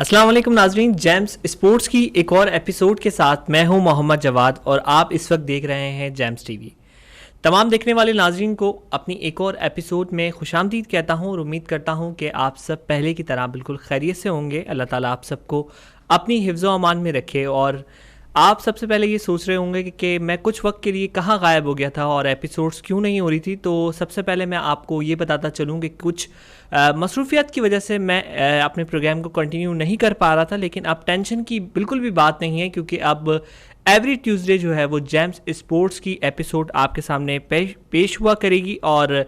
अस्सलाम वालेकुम नाजरीन, जेम्स स्पोर्ट्स की एक और एपिसोड के साथ मैं हूं मोहम्मद जवाद और आप इस वक्त देख रहे हैं जेम्स टीवी। तमाम देखने वाले नाजरीन को अपनी एक और एपिसोड में खुशामदीद कहता हूं और उम्मीद करता हूं कि आप सब पहले की तरह बिल्कुल खैरियत से होंगे। अल्लाह ताला आप सबको अपनी हिफ्ज़-ओ अमान में रखे। और आप सबसे पहले ये सोच रहे होंगे कि मैं कुछ वक्त के लिए कहाँ गायब हो गया था और एपिसोड्स क्यों नहीं हो रही थी। तो सबसे पहले मैं आपको ये बताता चलूँ कि कुछ मसरूफियत की वजह से मैं अपने प्रोग्राम को कंटिन्यू नहीं कर पा रहा था। लेकिन अब टेंशन की बिल्कुल भी बात नहीं है, क्योंकि अब एवरी ट्यूसडे जो है वो जेम्स स्पोर्ट्स की एपिसोड आपके सामने पेश हुआ करेगी। और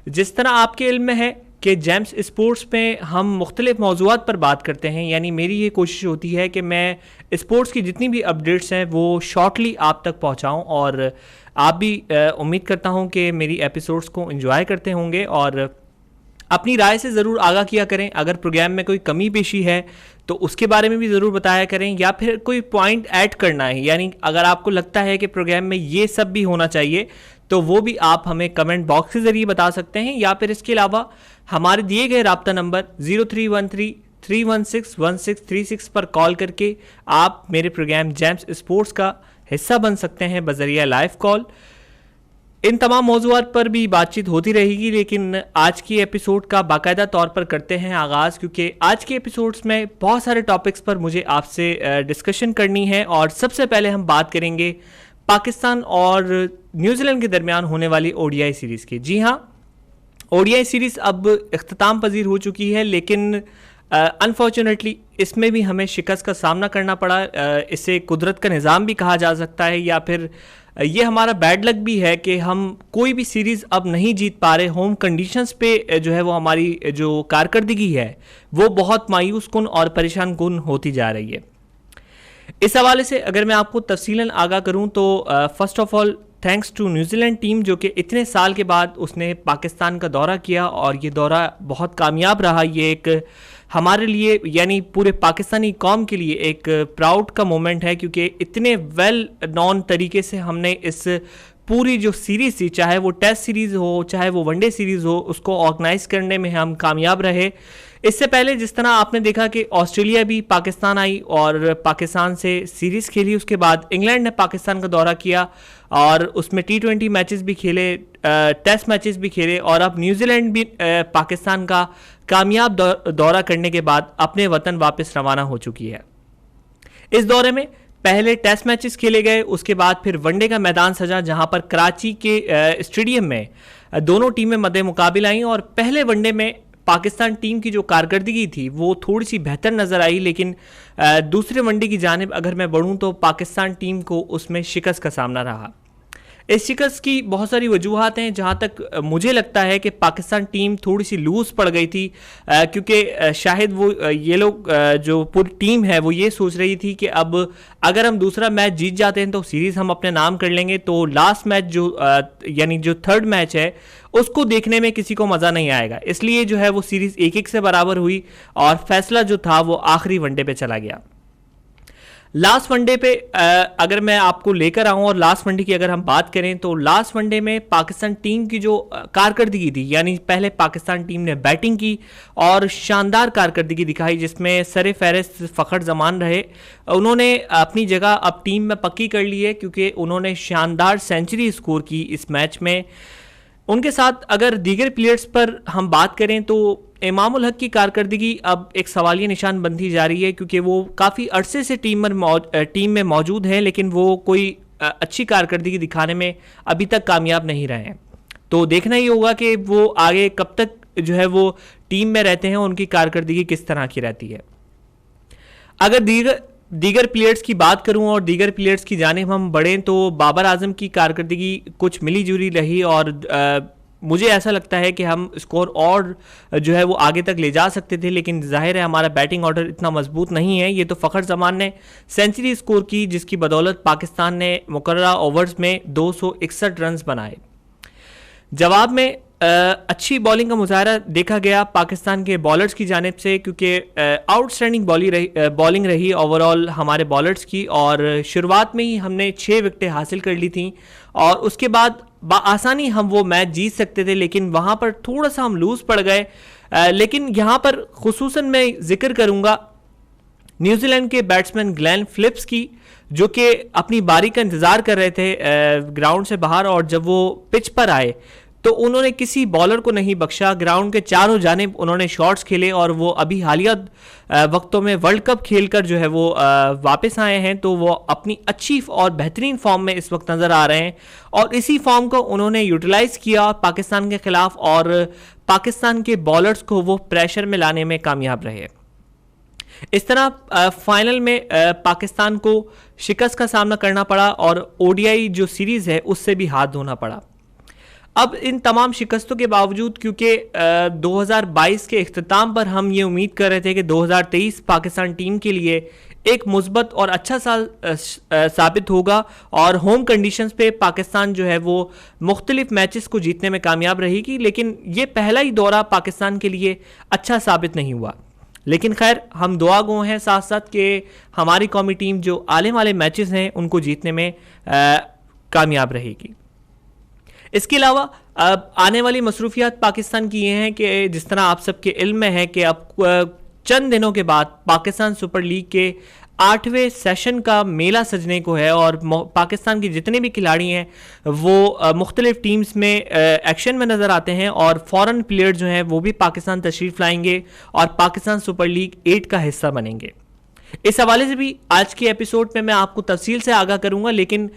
जिस तरह आपके इल्म में है कि जेम्स स्पोर्ट्स में हम मुख्तलिफ मौज़ूआत पर बात करते हैं, यानी मेरी ये कोशिश होती है कि मैं स्पोर्ट्स की जितनी भी अपडेट्स हैं वो शॉर्टली आप तक पहुंचाऊं। और आप भी उम्मीद करता हूं कि मेरी एपिसोड्स को एंजॉय करते होंगे और अपनी राय से ज़रूर आगाह किया करें। अगर प्रोग्राम में कोई कमी पेशी है तो उसके बारे में भी ज़रूर बताया करें, या फिर कोई पॉइंट ऐड करना है, यानी अगर आपको लगता है कि प्रोग्राम में ये सब भी होना चाहिए तो वो भी आप हमें कमेंट बॉक्स के ज़रिए बता सकते हैं। या फिर इसके अलावा हमारे दिए गए राब्ता नंबर 0313-316-1636 पर कॉल करके आप मेरे प्रोग्राम जेम्स स्पोर्ट्स का हिस्सा बन सकते हैं बज़रिया लाइव कॉल। इन तमाम मौज़ूआत पर भी बातचीत होती रहेगी, लेकिन आज की एपिसोड का बाकायदा तौर पर करते हैं आगाज़, क्योंकि आज के एपिसोड्स में बहुत सारे टॉपिक्स पर मुझे आपसे डिस्कशन करनी है। और सबसे पहले हम बात करेंगे पाकिस्तान और न्यूजीलैंड के दरमियान होने वाली ओडीआई सीरीज़ की। जी हाँ, ओडीआई सीरीज़ अब इख्तिताम पजीर हो चुकी है, लेकिन अनफॉर्चुनेटली इसमें भी हमें शिकस्त का सामना करना पड़ा। इसे कुदरत का निज़ाम भी कहा जा सकता है, या फिर ये हमारा बैड लक भी है कि हम कोई भी सीरीज़ अब नहीं जीत पा रहे। होम कंडीशंस पे जो है वो हमारी जो कारकर्दगी है वो बहुत मायूस कुन और परेशान कुन होती जा रही है। इस हवाले से अगर मैं आपको तफसीलन आगाह करूं तो first of all thanks to New Zealand team, जो कि इतने साल के बाद उसने पाकिस्तान का दौरा किया और ये दौरा बहुत कामयाब रहा। ये एक हमारे लिए यानी पूरे पाकिस्तानी कौम के लिए एक प्राउड का मोमेंट है, क्योंकि इतने वेल नॉन तरीके से हमने इस पूरी जो सीरीज़ थी, चाहे वो टेस्ट सीरीज़ हो चाहे वो वनडे सीरीज़ हो, उसको ऑर्गेनाइज करने में हम कामयाब रहे। इससे पहले जिस तरह आपने देखा कि ऑस्ट्रेलिया भी पाकिस्तान आई और पाकिस्तान से सीरीज़ खेली, उसके बाद इंग्लैंड ने पाकिस्तान का दौरा किया और उसमें T20 मैचेस भी खेले, टेस्ट मैचेस भी खेले, और अब न्यूजीलैंड भी पाकिस्तान का कामयाब दौरा करने के बाद अपने वतन वापस रवाना हो चुकी है। इस दौरे में पहले टेस्ट मैचेस खेले गए, उसके बाद फिर वनडे का मैदान सजा, जहां पर कराची के स्टेडियम में दोनों टीमें मद्दे मुकाबिल आईं। और पहले वनडे में पाकिस्तान टीम की जो कारकर्दगी थी वो थोड़ी सी बेहतर नज़र आई, लेकिन दूसरे वनडे की जानिब अगर मैं बढ़ूँ तो पाकिस्तान टीम को उसमें शिकस्त का सामना रहा। इस शिकस्त की बहुत सारी वजूहात हैं। जहाँ तक मुझे लगता है कि पाकिस्तान टीम थोड़ी सी लूज़ पड़ गई थी, क्योंकि शायद वो ये लोग जो पूरी टीम है वो ये सोच रही थी कि अब अगर हम दूसरा मैच जीत जाते हैं तो सीरीज़ हम अपने नाम कर लेंगे, तो लास्ट मैच जो यानी जो थर्ड मैच है उसको देखने में किसी को मज़ा नहीं आएगा। इसलिए जो है वो सीरीज़ 1-1 से बराबर हुई और फैसला जो था वो आखिरी वनडे पे चला गया। लास्ट वनडे पे अगर मैं आपको लेकर आऊं और लास्ट वनडे की अगर हम बात करें तो लास्ट वनडे में पाकिस्तान टीम की जो कारकर्दगी थी, यानी पहले पाकिस्तान टीम ने बैटिंग की और शानदार कारकर्दगी दिखाई, जिसमें सरे फहरिस्त फ़खर जमान रहे। उन्होंने अपनी जगह अब टीम में पक्की कर ली है, क्योंकि उन्होंने शानदार सेंचुरी स्कोर की इस मैच में। उनके साथ अगर दीगर प्लेयर्स पर हम बात करें तो इमामुल हक की कारकर्दगी अब एक सवालिया निशान बनती जा रही है, क्योंकि वो काफ़ी अरसे से टीम में मौजूद है, लेकिन वो कोई अच्छी कारकर्दगी दिखाने में अभी तक कामयाब नहीं रहे हैं। तो देखना ही होगा कि वो आगे कब तक जो है वो टीम में रहते हैं, उनकी कारकर्दगी किस तरह की रहती है। अगर दीगर प्लेयर्स की बात करूं और दीगर प्लेयर्स की जानिब हम बढ़ें तो बाबर आजम की कारकर्दगी कुछ मिली जुली रही, और मुझे ऐसा लगता है कि हम स्कोर और जो है वो आगे तक ले जा सकते थे, लेकिन जाहिर है हमारा बैटिंग ऑर्डर इतना मजबूत नहीं है। ये तो फ़खर जमान ने सेंचुरी स्कोर की, जिसकी बदौलत पाकिस्तान ने मुकर्ररा ओवर्स में 261 रन बनाए। जवाब में अच्छी बॉलिंग का मुजाहरा देखा गया पाकिस्तान के बॉलर्स की जानिब से, क्योंकि आउटस्टैंडिंग बॉलिंग रही ओवरऑल हमारे बॉलर्स की, और शुरुआत में ही हमने 6 विकेटें हासिल कर ली थी और उसके बाद आसानी हम वो मैच जीत सकते थे, लेकिन वहाँ पर थोड़ा सा हम लूज़ पड़ गए। लेकिन यहाँ पर खुसूसन मैं जिक्र करूँगा न्यूजीलैंड के बैट्समैन ग्लेन फिलिप्स की, जो कि अपनी बारी का इंतजार कर रहे थे ग्राउंड से बाहर, और जब वो पिच पर आए तो उन्होंने किसी बॉलर को नहीं बख्शा। ग्राउंड के चारों जानिब उन्होंने शॉट्स खेले और वो अभी हालिया वक्तों में वर्ल्ड कप खेलकर जो है वो वापस आए हैं, तो वो अपनी अच्छी और बेहतरीन फॉर्म में इस वक्त नज़र आ रहे हैं और इसी फॉर्म को उन्होंने यूटिलाइज किया पाकिस्तान के खिलाफ और पाकिस्तान के बॉलर्स को वो प्रेशर में लाने में कामयाब रहे। इस तरह फाइनल में पाकिस्तान को शिकस्त का सामना करना पड़ा और ओडीआई जो सीरीज़ है उससे भी हाथ धोना पड़ा। अब इन तमाम शिकस्तों के बावजूद, क्योंकि 2022 के इख्तिताम पर हम ये उम्मीद कर रहे थे कि 2023 पाकिस्तान टीम के लिए एक मुस्बत और अच्छा साल साबित होगा और होम कंडीशंस पे पाकिस्तान जो है वो मुख्तलिफ मैचेस को जीतने में कामयाब रहेगी, लेकिन ये पहला ही दौरा पाकिस्तान के लिए अच्छा साबित नहीं हुआ। लेकिन खैर, हम दुआ गो हैं साथ साथ कि हमारी कौमी टीम जो आने वाले मैचेस हैं उनको जीतने में कामयाब रहेगी। इसके अलावा अब आने वाली मसरूफियात पाकिस्तान की ये हैं कि जिस तरह आप सबके इल्म में है कि अब चंद दिनों के बाद पाकिस्तान सुपर लीग के 8वें सेशन का मेला सजने को है और पाकिस्तान के जितने भी खिलाड़ी हैं वो मुख्तलिफ टीम्स में एक्शन में नज़र आते हैं और फॉरेन प्लेयर जो हैं वो भी पाकिस्तान तशरीफ़ लाएंगे और पाकिस्तान सुपर लीग 8 का हिस्सा बनेंगे। इस हवाले से भी आज के एपिसोड में मैं आपको तफसील से आगाह करूंगा, लेकिन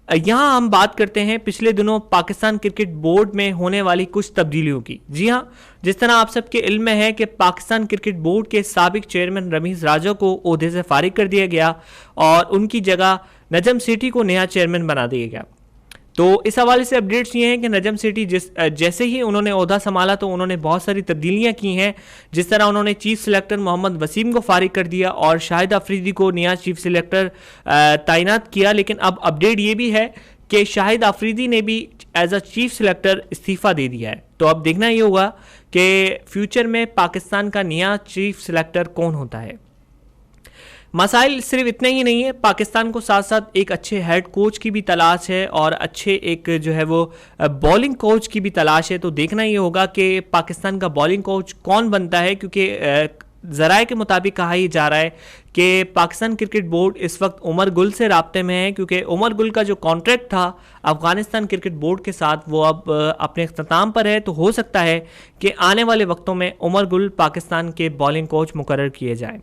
यहाँ हम बात करते हैं पिछले दिनों पाकिस्तान क्रिकेट बोर्ड में होने वाली कुछ तब्दीलियों की। जी हाँ, जिस तरह आप सबके इल्म में है कि पाकिस्तान क्रिकेट बोर्ड के साबिक चेयरमैन रमीज़ राजा को ओहदे से फारिग कर दिया गया और उनकी जगह नजम सेठी को नया चेयरमैन बना दिया गया। तो इस हवाले से अपडेट्स ये हैं कि नजम सेठी जैसे ही उन्होंने ओहदा संभाला तो उन्होंने बहुत सारी तब्दीलियां की हैं। जिस तरह उन्होंने चीफ सिलेक्टर मोहम्मद वसीम को फारिग कर दिया और शाहिद अफरीदी को नया चीफ सिलेक्टर तैनात किया, लेकिन अब अपडेट ये भी है कि शाहिद अफरीदी ने भी एज अ चीफ सिलेक्टर इस्तीफ़ा दे दिया है। तो अब देखना ये होगा कि फ्यूचर में पाकिस्तान का नया चीफ सिलेक्टर कौन होता है। मसाइल सिर्फ इतने ही नहीं है, पाकिस्तान को साथ साथ एक अच्छे हेड कोच की भी तलाश है और अच्छे एक जो है वो बॉलिंग कोच की भी तलाश है। तो देखना ये होगा कि पाकिस्तान का बॉलिंग कोच कौन बनता है, क्योंकि ज़राए के मुताबिक कहा ही जा रहा है कि पाकिस्तान क्रिकेट बोर्ड इस वक्त उमर गुल से राब्ते में है, क्योंकि उमर गुल का जो कॉन्ट्रैक्ट था अफगानिस्तान क्रिकेट बोर्ड के साथ वो अब अपने अख्ताम पर है। तो हो सकता है कि आने वाले वक्तों में उमर गुल पाकिस्तान के बॉलिंग कोच मुकर्रर किए जाएँ।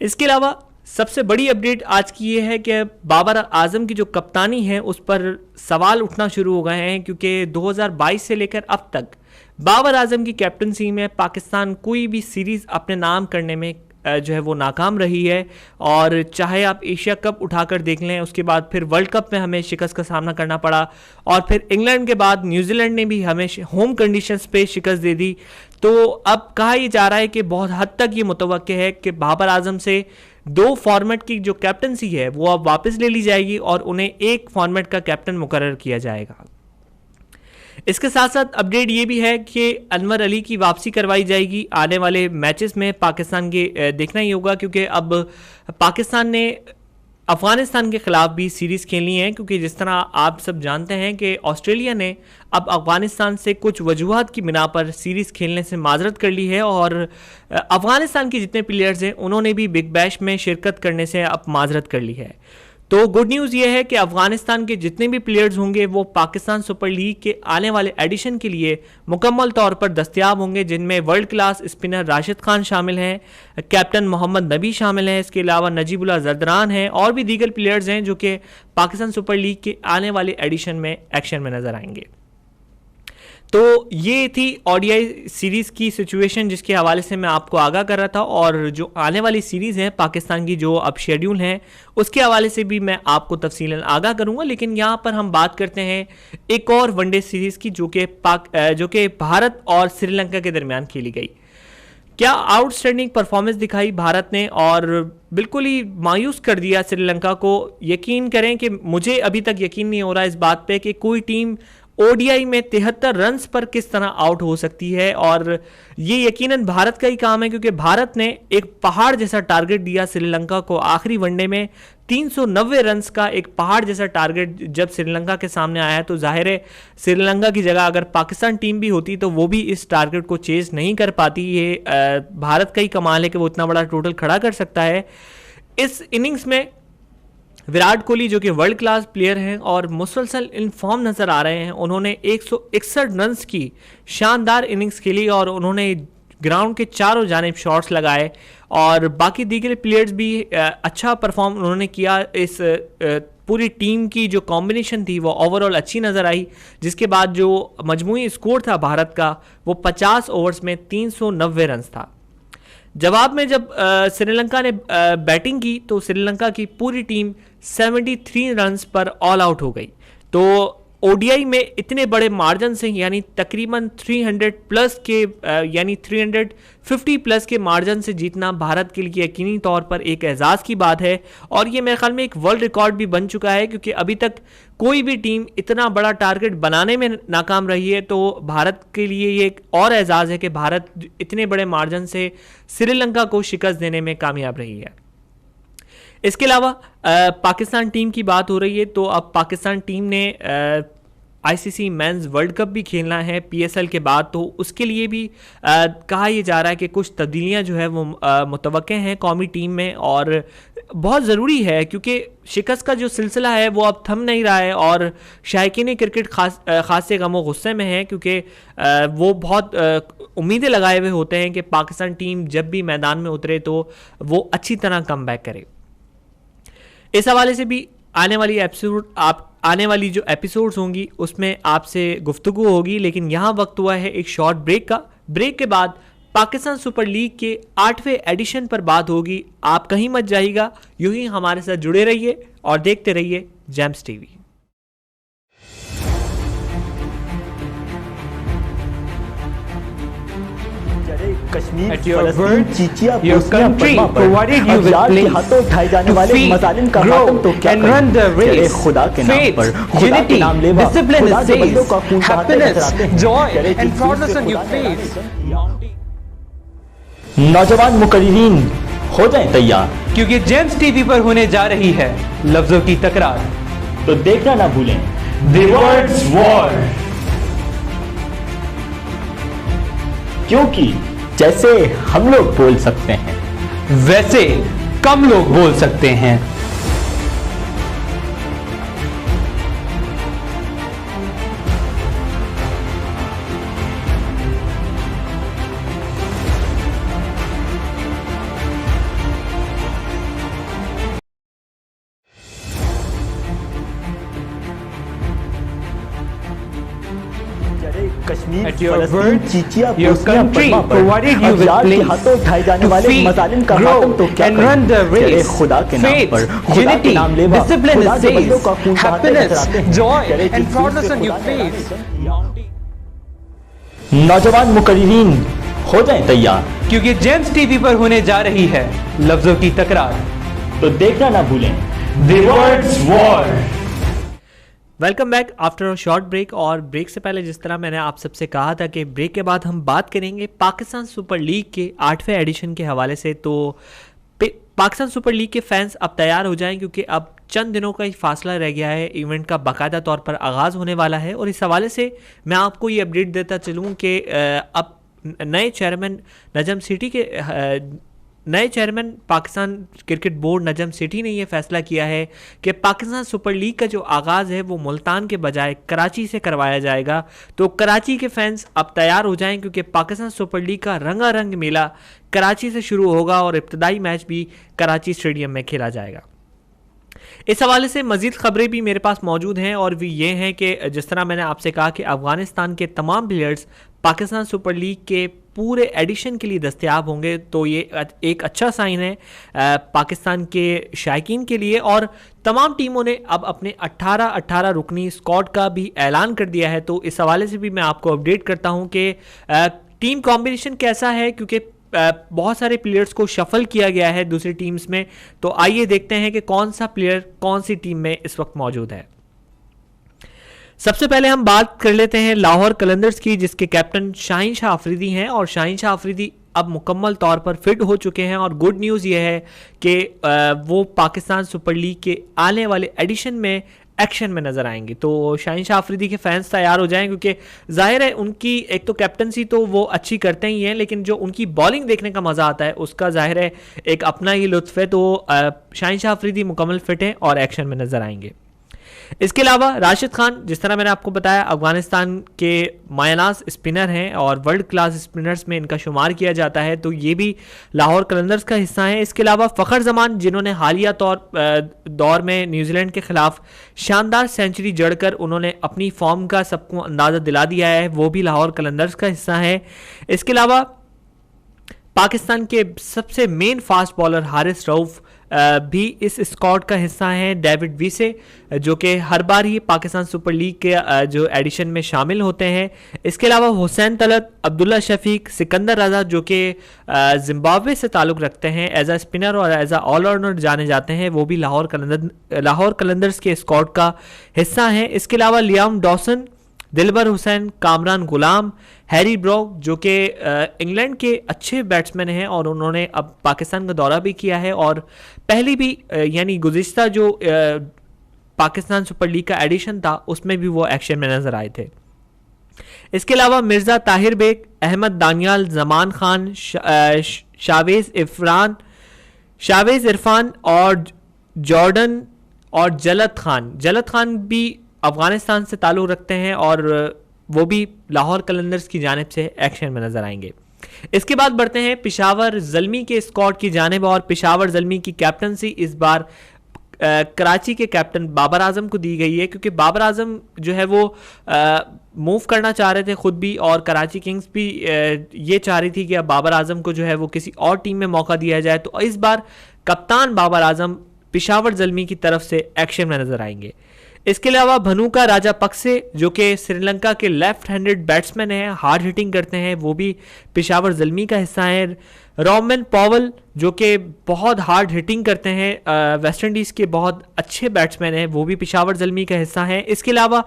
इसके अलावा सबसे बड़ी अपडेट आज की ये है कि बाबर आजम की जो कप्तानी है उस पर सवाल उठना शुरू हो गए हैं, क्योंकि 2022 से लेकर अब तक बाबर आजम की कैप्टनसी में पाकिस्तान कोई भी सीरीज़ अपने नाम करने में जो है वो नाकाम रही है। और चाहे आप एशिया कप उठाकर देख लें, उसके बाद फिर वर्ल्ड कप में हमें शिकस्त का सामना करना पड़ा और फिर इंग्लैंड के बाद न्यूजीलैंड ने भी हमें होम कंडीशंस पे शिकस्त दे दी। तो अब कहा यह जा रहा है कि बहुत हद तक ये मुतवक्के है कि बाबर आजम से 2 फॉर्मेट की जो कैप्टनसी है वो अब वापस ले ली जाएगी और उन्हें एक फॉर्मेट का कैप्टन मुकर्रर किया जाएगा। इसके साथ साथ अपडेट ये भी है कि अनवर अली की वापसी करवाई जाएगी आने वाले मैचेस में पाकिस्तान के। देखना ही होगा, क्योंकि अब पाकिस्तान ने अफगानिस्तान के खिलाफ भी सीरीज़ खेलनी है, क्योंकि जिस तरह आप सब जानते हैं कि ऑस्ट्रेलिया ने अब अफगानिस्तान से कुछ वजूहात की बिना पर सीरीज़ खेलने से माजरत कर ली है और अफगानिस्तान के जितने प्लेयर्स हैं उन्होंने भी बिग बैश में शिरकत करने से अब माजरत कर ली है। तो गुड न्यूज़ ये है कि अफगानिस्तान के जितने भी प्लेयर्स होंगे वो पाकिस्तान सुपर लीग के आने वाले एडिशन के लिए मुकम्मल तौर पर दस्तयाब होंगे, जिनमें world class spinner Rashid Khan शामिल हैं, कैप्टन मोहम्मद नबी शामिल हैं, इसके अलावा नजीबुल्लाह जरदान हैं और भी दीगर प्लेयर्स हैं जो कि पाकिस्तान सुपर लीग के आने वाले एडिशन में एक्शन में नजर आएंगे। तो ये थी ओडीआई सीरीज़ की सिचुएशन जिसके हवाले से मैं आपको आगाह कर रहा था, और जो आने वाली सीरीज़ है पाकिस्तान की जो अब शेड्यूल है उसके हवाले से भी मैं आपको तफसीलन आगाह करूंगा। लेकिन यहाँ पर हम बात करते हैं एक और वनडे सीरीज़ की जो कि भारत और श्रीलंका के दरमियान खेली गई। क्या आउटस्टैंडिंग परफॉर्मेंस दिखाई भारत ने और बिल्कुल ही मायूस कर दिया श्रीलंका को। यकीन करें कि मुझे अभी तक यकीन नहीं हो रहा इस बात पे कि कोई टीम ओडीआई में 73 रन्स पर किस तरह आउट हो सकती है। और ये यकीनन भारत का ही काम है, क्योंकि भारत ने एक पहाड़ जैसा टारगेट दिया श्रीलंका को आखिरी वनडे में। 390 रन्स का एक पहाड़ जैसा टारगेट जब श्रीलंका के सामने आया, तो जाहिर है श्रीलंका की जगह अगर पाकिस्तान टीम भी होती तो वो भी इस टारगेट को चेज नहीं कर पाती। ये भारत का ही कमाल है कि वो इतना बड़ा टोटल खड़ा कर सकता है। इस इनिंग्स में विराट कोहली जो कि वर्ल्ड क्लास प्लेयर हैं और मुसलसल इन फॉर्म नजर आ रहे हैं, उन्होंने 161 रन्स की शानदार इनिंग्स खेली और उन्होंने ग्राउंड के चारों जानिब शॉट्स लगाए और बाकी दीगर प्लेयर्स भी अच्छा परफॉर्म उन्होंने किया। इस पूरी टीम की जो कॉम्बिनेशन थी वो ओवरऑल अच्छी नज़र आई, जिसके बाद जो मजमूई स्कोर था भारत का वो 50 ओवर्स में 390 रन्स था। जवाब में जब श्रीलंका ने बैटिंग की तो श्रीलंका की पूरी टीम 73 रन्स पर ऑल आउट हो गई। तो ओडीआई में इतने बड़े मार्जिन से यानी तकरीबन 300 प्लस के यानी 350 प्लस के मार्जिन से जीतना भारत के लिए यकीनी तौर पर एक एजाज़ की बात है और ये मेरे ख्याल में एक वर्ल्ड रिकॉर्ड भी बन चुका है, क्योंकि अभी तक कोई भी टीम इतना बड़ा टारगेट बनाने में नाकाम रही है। तो भारत के लिए ये एक और एजाज़ है कि भारत इतने बड़े मार्जिन से श्रीलंका को शिकस्त देने में कामयाब रही है। इसके अलावा पाकिस्तान टीम की बात हो रही है, तो अब पाकिस्तान टीम ने आईसीसी मेंस वर्ल्ड कप भी खेलना है पीएसएल के बाद, तो उसके लिए भी कहा यह जा रहा है कि कुछ तब्दीलियां जो है वो मुतवक्के हैं कौमी टीम में और बहुत ज़रूरी है, क्योंकि शिकस्त का जो सिलसिला है वो अब थम नहीं रहा है और शायकीन क्रिकेट खासे गमो गुस्से में है, क्योंकि वो बहुत उम्मीदें लगाए हुए होते हैं कि पाकिस्तान टीम जब भी मैदान में उतरे तो वो अच्छी तरह कम बैक करे। इस हवाले से भी आने वाली जो एपिसोड्स होंगी उसमें आपसे गुफ्तगू होगी, लेकिन यहाँ वक्त हुआ है एक शॉर्ट ब्रेक का। ब्रेक के बाद पाकिस्तान सुपर लीग के 8वें एडिशन पर बात होगी। आप कहीं मत जाइएगा, यूं ही हमारे साथ जुड़े रहिए और देखते रहिए जेम्स टीवी। कश्मीर, फलस्तीन, चीचिया, बोस्निया, बर्मा पर अफजाद के हाथों उठाए जाने वाले मजालिम का मातम तो क्या करें। खुदा के नाम पर, खुदा के नाम लेवा, खुदा के बंदों का खून बहाते नजर आते हैं। नौजवान मुकर्रीरीन हो जाएं तैयार, क्योंकि जेम्स टीवी पर होने जा रही है लफ्जों की तकरार। तो देखना ना भूलें द वर्ड्स वॉर, क्योंकि जैसे हम लोग बोल सकते हैं वैसे कम लोग बोल सकते हैं। Kashmir, At your फलस्तीन, word, चीचिया, your Bosnia, country Burma पर provided you with अफजाद के planes हाथों उठाए जाने to वाले feed, मजालिम का grow, मातम तो क्या and run the करें। race, खुदा के नाम faith, पर, खुदा के unity, नाम लेवा, discipline खुदा and के बंदों का खून faith, बहाते नजर happiness, आते हैं। joy and proudness on your face। नौजवान मुकर्रीरीन हो जाएं तैयार, क्योंकि जेम्स टीवी पर होने जा रही है लफ्जों की तकरार। तो देखना ना भूलें the words war. Welcome back after a short break. और ब्रेक से पहले जिस तरह मैंने आप सबसे कहा था कि ब्रेक के बाद हम बात करेंगे पाकिस्तान सुपर लीग के 8वें एडिशन के हवाले से, तो पाकिस्तान सुपर लीग के फैंस अब तैयार हो जाएं, क्योंकि अब चंद दिनों का ही फासला रह गया है, इवेंट का बाकायदा तौर पर आगाज़ होने वाला है। और इस हवाले से मैं आपको ये अपडेट देता चलूँ कि अब नए चेयरमैन नजम सिटी के नए चेयरमैन पाकिस्तान क्रिकेट बोर्ड नजम सिटी ने यह फैसला किया है कि पाकिस्तान सुपर लीग का जो आगाज़ है वो मुल्तान के बजाय कराची से करवाया जाएगा। तो कराची के फैंस अब तैयार हो जाएं, क्योंकि पाकिस्तान सुपर लीग का रंगारंग मेला कराची से शुरू होगा और इब्तदाई मैच भी कराची स्टेडियम में खेला जाएगा। इस हवाले से मज़ीद खबरें भी मेरे पास मौजूद हैं और भी ये हैं कि जिस तरह मैंने आपसे कहा कि अफ़गानिस्तान के तमाम प्लेयर्स पाकिस्तान सुपर लीग के पूरे एडिशन के लिए दस्तयाब होंगे, तो ये एक अच्छा साइन है पाकिस्तान के शायकीन के लिए। और तमाम टीमों ने अब अपने 18 रुकनी स्क्वाड का भी ऐलान कर दिया है। तो इस हवाले से भी मैं आपको अपडेट करता हूँ कि टीम कॉम्बिनेशन कैसा है, क्योंकि बहुत सारे प्लेयर्स को शफल किया गया है दूसरी टीम्स में। तो आइए देखते हैं कि कौन सा प्लेयर कौन सी टीम में इस वक्त मौजूद है। सबसे पहले हम बात कर लेते हैं लाहौर कलंदर्स की, जिसके कैप्टन शाहीन शाह अफरीदी हैं और शाहीन शाह अफरीदी अब मुकम्मल तौर पर फिट हो चुके हैं और गुड न्यूज़ ये है कि वो पाकिस्तान सुपर लीग के आने वाले एडिशन में एक्शन में नजर आएंगे। तो शाहीन शाह अफरीदी के फैंस तैयार हो जाएं, क्योंकि जाहिर है उनकी एक तो कैप्टनसी तो वो अच्छी करते ही हैं, लेकिन जो उनकी बॉलिंग देखने का मजा आता है उसका जाहिर है एक अपना ही लुत्फ है। तो शाहीन शाह अफरीदी मुकम्मल फिट हैं और एक्शन में नजर आएंगे। इसके अलावा राशिद खान, जिस तरह मैंने आपको बताया, अफगानिस्तान के मायनाज स्पिनर हैं और वर्ल्ड क्लास स्पिनर्स में इनका शुमार किया जाता है, तो ये भी लाहौर कलंदर्स का हिस्सा है। इसके अलावा फ़खर जमान, जिन्होंने हालिया दौर में न्यूजीलैंड के खिलाफ शानदार सेंचुरी जड़कर उन्होंने अपनी फॉर्म का सबको अंदाज़ा दिला दिया है, वो भी लाहौर कलंदर्स का हिस्सा है। इसके अलावा पाकिस्तान के सबसे main fast bowler Haris Rauf भी इस स्क्वाड का हिस्सा हैं। डेविड वीसे, जो कि हर बार ही पाकिस्तान सुपर लीग के जो एडिशन में शामिल होते हैं। इसके अलावा हुसैन तलत, अब्दुल्ला शफीक, सिकंदर रजा, जो कि जिम्बाब्वे से ताल्लुक़ रखते हैं, एज अ स्पिनर और एज अ ऑलराउंडर जाने जाते हैं, वो भी लाहौर कलंदर्स के स्क्वाड का हिस्सा हैं। इसके अलावा लियाम डॉसन, दिलबर हुसैन, कामरान गुलाम, हैरी ब्रॉक, जो कि इंग्लैंड के अच्छे बैट्समैन हैं और उन्होंने अब पाकिस्तान का दौरा भी किया है और पहली भी यानी गुज़िश्ता जो पाकिस्तान सुपर लीग का एडिशन था उसमें भी वो एक्शन में नजर आए थे। इसके अलावा मिर्ज़ा ताहिर बेग, अहमद दानियाल, जमान खान, शावेज इरफान और जॉर्डन और जलत खान भी अफगानिस्तान से ताल्लुक़ रखते हैं और वो भी लाहौर कलंदर्स की जानिब से एक्शन में नजर आएंगे। इसके बाद बढ़ते हैं पेशावर ज़ल्मी के स्क्वाड की जानिब और पेशावर ज़ल्मी की कैप्टनसी इस बार कराची के कैप्टन बाबर आजम को दी गई है, क्योंकि बाबर आजम जो है वो मूव करना चाह रहे थे खुद भी और कराची किंग्स भी ये चाह रही थी कि अब बाबर आजम को जो है वो किसी और टीम में मौका दिया जाए। तो इस बार कप्तान बाबर आजम पेशावर ज़ल्मी की तरफ से एक्शन में नजर आएंगे। इसके अलावा भनुका राजापक्से, जो कि श्रीलंका के लेफ्ट हैंडेड बैट्समैन हैं, हार्ड हिटिंग करते हैं, वो भी पेशावर ज़ल्मी का हिस्सा है। रोमन पॉवल, जो कि बहुत हार्ड हिटिंग करते हैं, वेस्ट इंडीज़ के बहुत अच्छे बैट्समैन हैं, वो भी पेशावर ज़ल्मी का हिस्सा हैं। इसके अलावा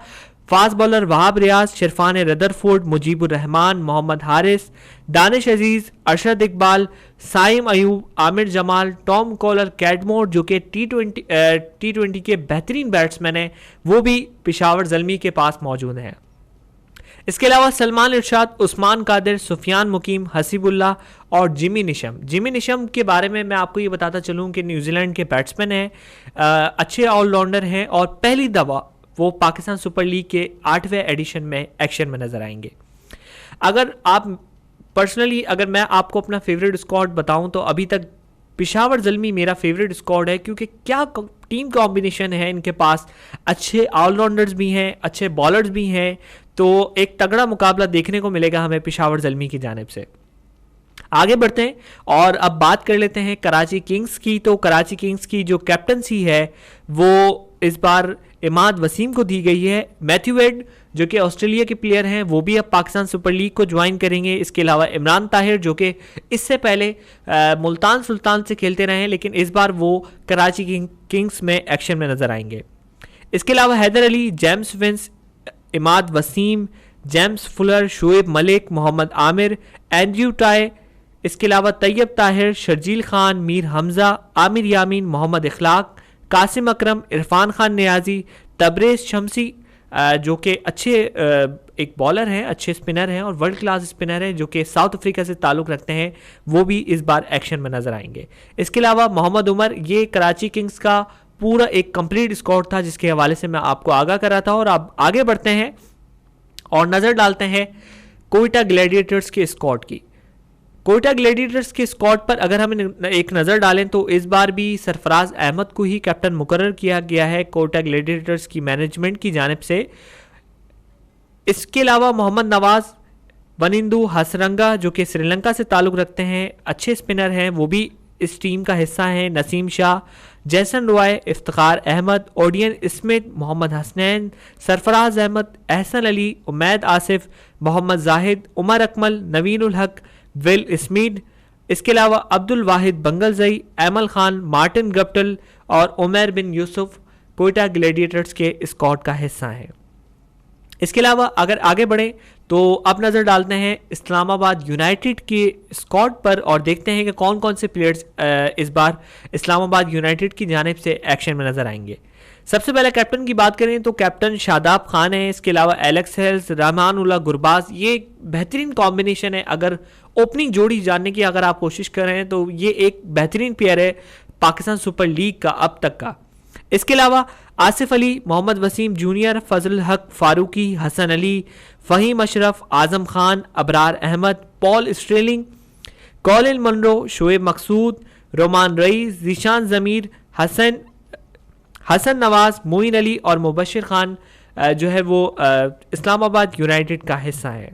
fast bowler Wahab Riaz, Sherfane Rutherford, Mujeebur Rahman, Mohammad Haris, Danish Aziz, Arshad Iqbal, Saim Ayub, Aamir Jamal, Tom Kohler, Cadmore, जो कि टी20 के बेहतरीन बैट्समैन हैं, वो भी पेशावर ज़ल्मी के पास मौजूद हैं। इसके अलावा सलमान इरशाद, उस्मान कादिर, सुफियान मुकीम, हसीबुल्ला और जिमी निशम के बारे में मैं आपको ये बताता चलूँ कि न्यूजीलैंड के बैट्समैन हैं, अच्छे ऑलराउंडर हैं और पहली दफ़ा वो पाकिस्तान सुपर लीग के 8वें एडिशन में एक्शन में नजर आएंगे। अगर आप पर्सनली अगर मैं आपको अपना फेवरेट स्क्वाड बताऊं तो अभी तक पेशावर ज़ल्मी मेरा फेवरेट स्क्वाड है, क्योंकि क्या टीम कॉम्बिनेशन है इनके पास, अच्छे ऑलराउंडर्स भी हैं, अच्छे बॉलर्स भी हैं, तो एक तगड़ा मुकाबला देखने को मिलेगा हमें पेशावर ज़ल्मी की जानिब से। आगे बढ़ते हैं और अब बात कर लेते हैं कराची किंग्स की। तो कराची किंग्स की जो कैप्टनसी है वो इस बार इमाद वसीम को दी गई है। मैथ्यू वेड, जो कि ऑस्ट्रेलिया के प्लेयर हैं, वो भी अब पाकिस्तान सुपर लीग को ज्वाइन करेंगे। इसके अलावा इमरान ताहिर, जो कि इससे पहले मुल्तान सुल्तान से खेलते रहे हैं, लेकिन इस बार वो कराची किंग्स में एक्शन में नजर आएंगे। इसके अलावा Haider Ali, James Vince, Imad Wasim, James Fuller, Shoaib Malik, Mohammad Amir, Andrew Tye, इसके अलावा तैयब ताहिर, शर्जील खान, मीर हमजा, आमिर यामीन, मोहम्मद इखलाक, कासिम अकरम, इरफान खान नियाजी, तबरेज शमसी, जो कि अच्छे एक बॉलर हैं, अच्छे स्पिनर हैं और वर्ल्ड क्लास स्पिनर हैं, जो कि साउथ अफ्रीका से ताल्लुक़ रखते हैं, वो भी इस बार एक्शन में नजर आएंगे। इसके अलावा मोहम्मद उमर, ये कराची किंग्स का पूरा एक कंप्लीट स्क्वाड था जिसके हवाले से मैं आपको आगाह कर रहा था। और अब आगे बढ़ते हैं और नज़र डालते हैं कोयटा ग्लैडिएटर्स के स्क्वाड की। कोयटा ग्लैडिएटर्स के स्क्वाड पर अगर हम एक नज़र डालें तो इस बार भी सरफराज अहमद को ही कैप्टन मुकर्रर किया गया है कोयटा ग्लैडिएटर्स की मैनेजमेंट की जानिब से। इसके अलावा मोहम्मद नवाज, वनिंदु हसरंगा, जो कि श्रीलंका से ताल्लुक़ रखते हैं, अच्छे स्पिनर हैं, वो भी इस टीम का हिस्सा हैं। नसीम शाह, जैसन Roy, Iftikhar Ahmad, Odean Smith, Mohammad Hasnain, Sarfaraz Ahmad, Ehsan Ali, Umaid Asif, Mohammad Zahid, Umar Akmal, Naveen ul Haq, will Smith, इसके अलावा अब्दुल वाहिद Bangulzai, Emil Khan, Martin Guptill और उमर बिन यूसुफ कोयटा ग्लैडिएटर्स के स्क्वाड का हिस्सा है। इसके अलावा अगर आगे बढ़ें तो अब नज़र डालते हैं इस्लामाबाद यूनाइटेड के स्क्वाड पर और देखते हैं कि कौन कौन से प्लेयर्स इस बार इस्लामाबाद यूनाइटेड की जानिब से एक्शन में नज़र आएंगे। सबसे पहले कैप्टन की बात करें तो कैप्टन शादाब खान है, इसके अलावा एलेक्स हेल्स, रहमानुल्लाह गुरबाज, ये बेहतरीन कॉम्बिनेशन है। अगर ओपनिंग जोड़ी जानने की अगर आप कोशिश करें तो ये एक बेहतरीन प्लेयर है पाकिस्तान सुपर लीग का अब तक का। इसके अलावा Asif Ali, Mohammad Wasim junior, Fazal Haq Farooqi, Hasan Ali, Faheem Ashraf, Azam Khan, Abrar Ahmed, Paul Stirling, Colin Munro, Shoaib Maqsood, Romaan Raees, Zeeshan Zameer, Hasan Nawaz, Moeen Ali और मुबशिर खान जो है वो इस्लामाबाद यूनाइटेड का हिस्सा है।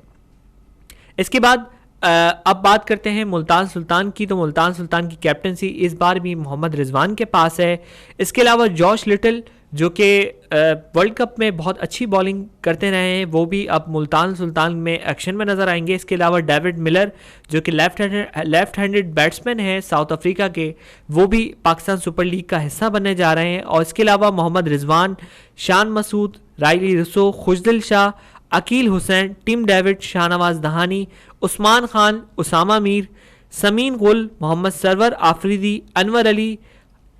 इसके बाद अब बात करते हैं मुल्तान सुल्तान की। तो मुल्तान सुल्तान की कैप्टनसी इस बार भी मोहम्मद रिजवान के पास है। इसके अलावा जॉश लिटिल जो कि वर्ल्ड कप में बहुत अच्छी बॉलिंग करते रहे हैं, वो भी अब मुल्तान सुल्तान में एक्शन में नज़र आएंगे। इसके अलावा डेविड मिलर जो कि लेफ्ट हैंडेड बैट्समैन है साउथ अफ्रीका के, वो भी पाकिस्तान सुपर लीग का हिस्सा बनने जा रहे हैं। और इसके अलावा मोहम्मद रिजवान, शान मसूद, राइली रिसो, खुशदिल शाह, अकील हुसैन, टिम डेविड, शाहनवाज दहानी, उस्मान खान, उसामा मीर, समीन गुल, मोहम्मद सरवर आफरीदी, अनवर अली,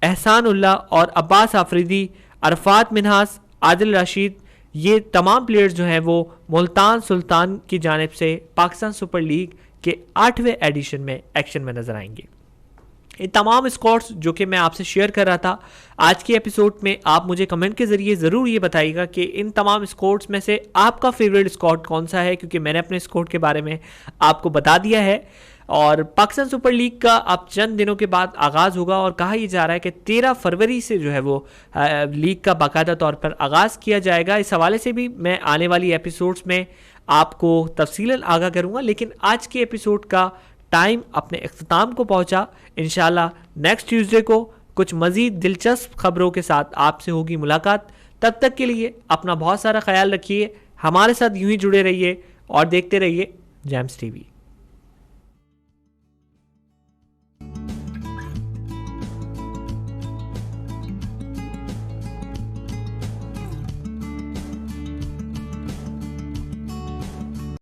एहसान उल्लाह और अब्बास आफरीदी, अरफात मिनहास, आदिल रशीद, ये तमाम प्लेयर्स जो हैं वो मुल्तान सुल्तान की जानिब से पाकिस्तान सुपर लीग के 8वें एडिशन में एक्शन में नजर आएंगे। ये तमाम स्क्वाड्स जो कि मैं आपसे शेयर कर रहा था आज के एपिसोड में, आप मुझे कमेंट के ज़रिए ज़रूर ये बताइएगा कि इन तमाम स्क्वाड्स में से आपका फेवरेट स्क्वाड कौन सा है, क्योंकि मैंने अपने स्क्वाड के बारे में आपको बता दिया है। और पाकिस्तान सुपर लीग का अब चंद दिनों के बाद आगाज़ होगा और कहा यह जा रहा है कि 13 फरवरी से जो है वो लीग का बाकायदा तौर पर आगाज़ किया जाएगा। इस हवाले से भी मैं आने वाली एपिसोड्स में आपको तफसीलन आगाह करूँगा। लेकिन आज के एपिसोड का टाइम अपने इख्तिताम को पहुँचा। इंशाल्लाह नेक्स्ट ट्यूसडे को कुछ मज़ीद दिलचस्प खबरों के साथ आपसे होगी मुलाकात। तब तक के लिए अपना बहुत सारा ख्याल रखिए, हमारे साथ यूं ही जुड़े रहिए और देखते रहिए जैम्स टीवी।